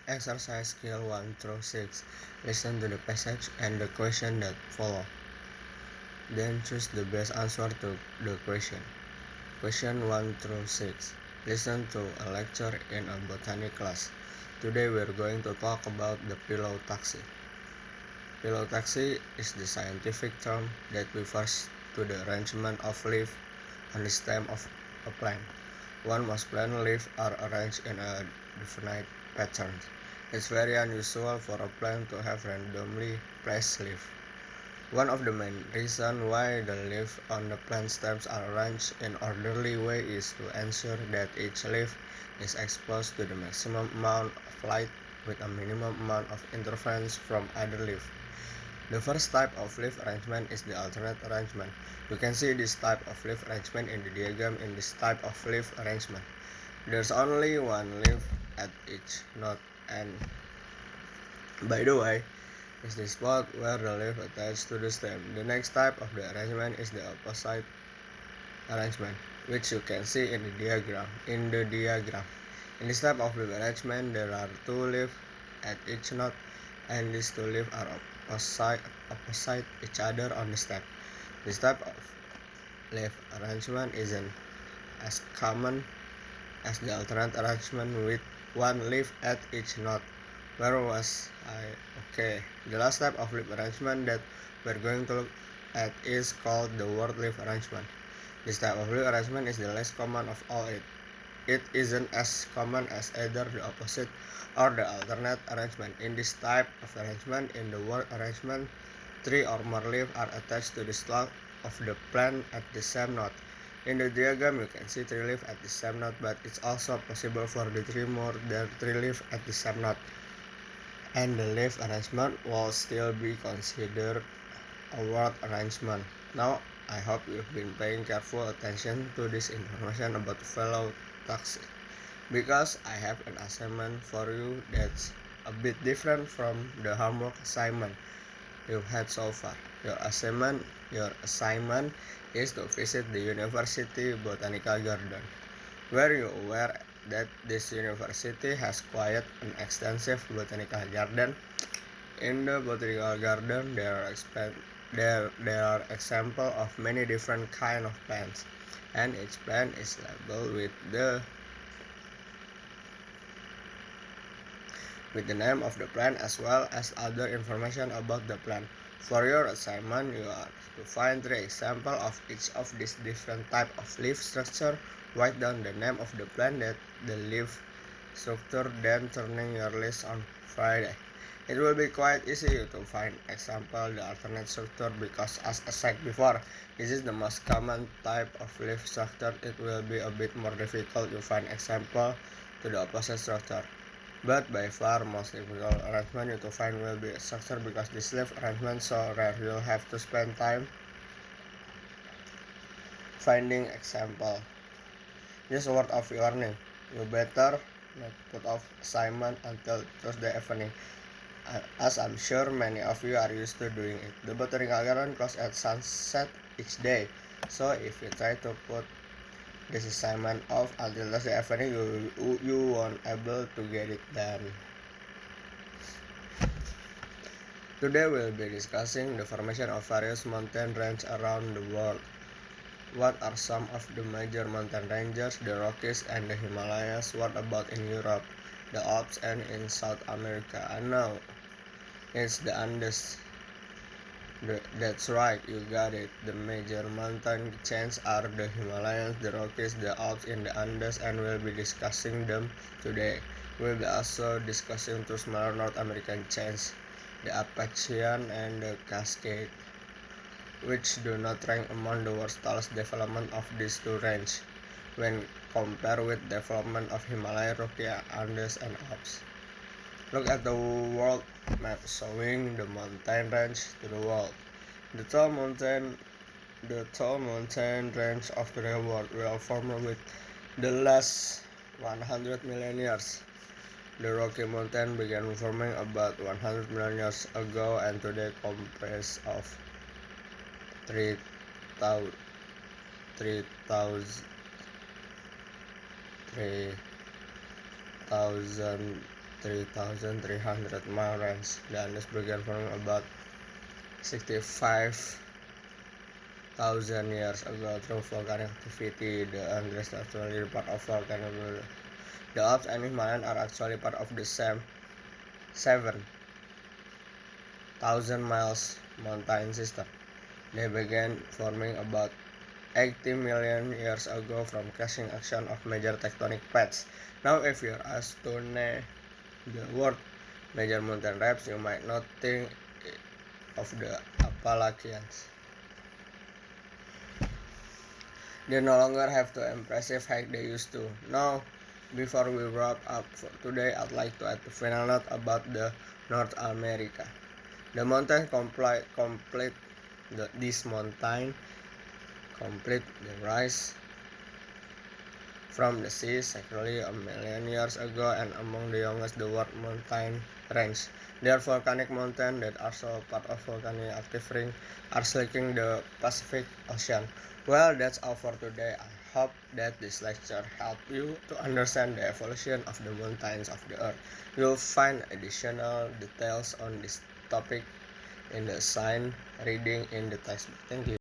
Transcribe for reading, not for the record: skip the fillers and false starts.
Exercise skill 1 through 6. Listen to the passage and the question that follow. Then choose the best answer to the question. Question 1 through 6. Listen to a lecture in a botany class. Today we are going to talk about the phyllotaxy. Phyllotaxy is the scientific term that refers to the arrangement of leaves on the stem of a plant. Most plant leaves are arranged in a definite pattern. It's very unusual for a plant to have randomly placed leaves. One of the main reasons why the leaves on the plant stems are arranged in orderly way is to ensure that each leaf is exposed to the maximum amount of light with a minimum amount of interference from other leaves. The first type of leaf arrangement is the alternate arrangement. You can see this type of leaf arrangement in the diagram in this type of leaf arrangement. There's only one leaf at each node, and by the way, is the spot where the leaf attached to the stem. The next type of the arrangement is the opposite arrangement, which you can see in the diagram. In this type of leaf arrangement, there are two leaves at each node, and these two leaves are opposite each other on the stem. This type of leaf arrangement isn't as common as the alternate arrangement with one leaf at each node. Where was I? Okay, the last type of leaf arrangement that we're going to look at is called the word leaf arrangement. This type of leaf arrangement is the least common of all. It isn't as common as either the opposite or the alternate arrangement. In this type of arrangement, in the word arrangement, three or more leaves are attached to the stalk of the plant at the same node. In the diagram, you can see three leaves at the same node, but it's also possible for the three more than three leaves at the same node, and the leaf arrangement will still be considered a word arrangement. Now, I hope you've been paying careful attention to this information about phyllotaxy, because I have an assignment for you that's a bit different from the homework assignment you've had so far. Your assignment is to visit the University Botanical Garden. Were you aware that this university has quite an extensive botanical garden? In the botanical garden, there are examples of many different kind of plants, and each plant is labeled with the name of the plant as well as other information about the plant. For your assignment, you are to find three examples of each of these different type of leaf structure. Write down the name of the plant that the leaf structure, then turning your list on Friday. It will be quite easy to find example the alternate structure, because as I said before, this is the most common type of leaf structure. It will be a bit more difficult to find example to the opposite structure. But by far most difficult arrangement you to find will be a structure, because this leaf arrangement so rare you'll have to spend time finding example. Just a word of warning, you better not put off assignment until Thursday evening, as I'm sure many of you are used to doing it. The botanical garden closes at sunset each day, so if you try to put this assignment off until Thursday evening, you won't able to get it done. Today we'll be discussing the formation of various mountain ranges around the world. What are some of the major mountain ranges? The Rockies and the Himalayas. What about in Europe? The Alps, and in South America? No, it's the Andes. That's right, you got it. The major mountain chains are the Himalayas, the Rockies, the Alps, and the Andes, and we'll be discussing them today. We'll be also discussing two smaller North American chains, the Appalachian and the Cascade, which do not rank among the world's tallest development of these two ranges when compared with development of Himalaya, Rocky, Andes, and Alps. Look at the world map showing the mountain range to the world. The tall mountain range of the world were formed with the last 100 million years. The Rocky Mountain began forming about 100 million years ago, and today comprises of 3,000 3,000 3,300 mile range. The Andes began from about 65,000 years ago through volcanic activity. The Andes is actually part of volcanic. The Alps and Himalayas are actually part of the same 7,000 miles mountain system. They began forming about 80 million years ago from crashing action of major tectonic plates. Now, if you're asked to name the word major mountain ranges, you might not think of the Appalachians. They no longer have the impressive height they used to. Now, before we wrap up for today, I'd like to add a final note about the North America. The mountain this mountain complete the rise from the sea exactly a million years ago and among the youngest the world mountain range. They are volcanic mountains that are also part of volcanic active ring are slicking the Pacific Ocean. Well, that's all for today. I hope that this lecture helped you to understand the evolution of the mountains of the earth. You'll find additional details on this topic in the science reading in the textbook. Thank you.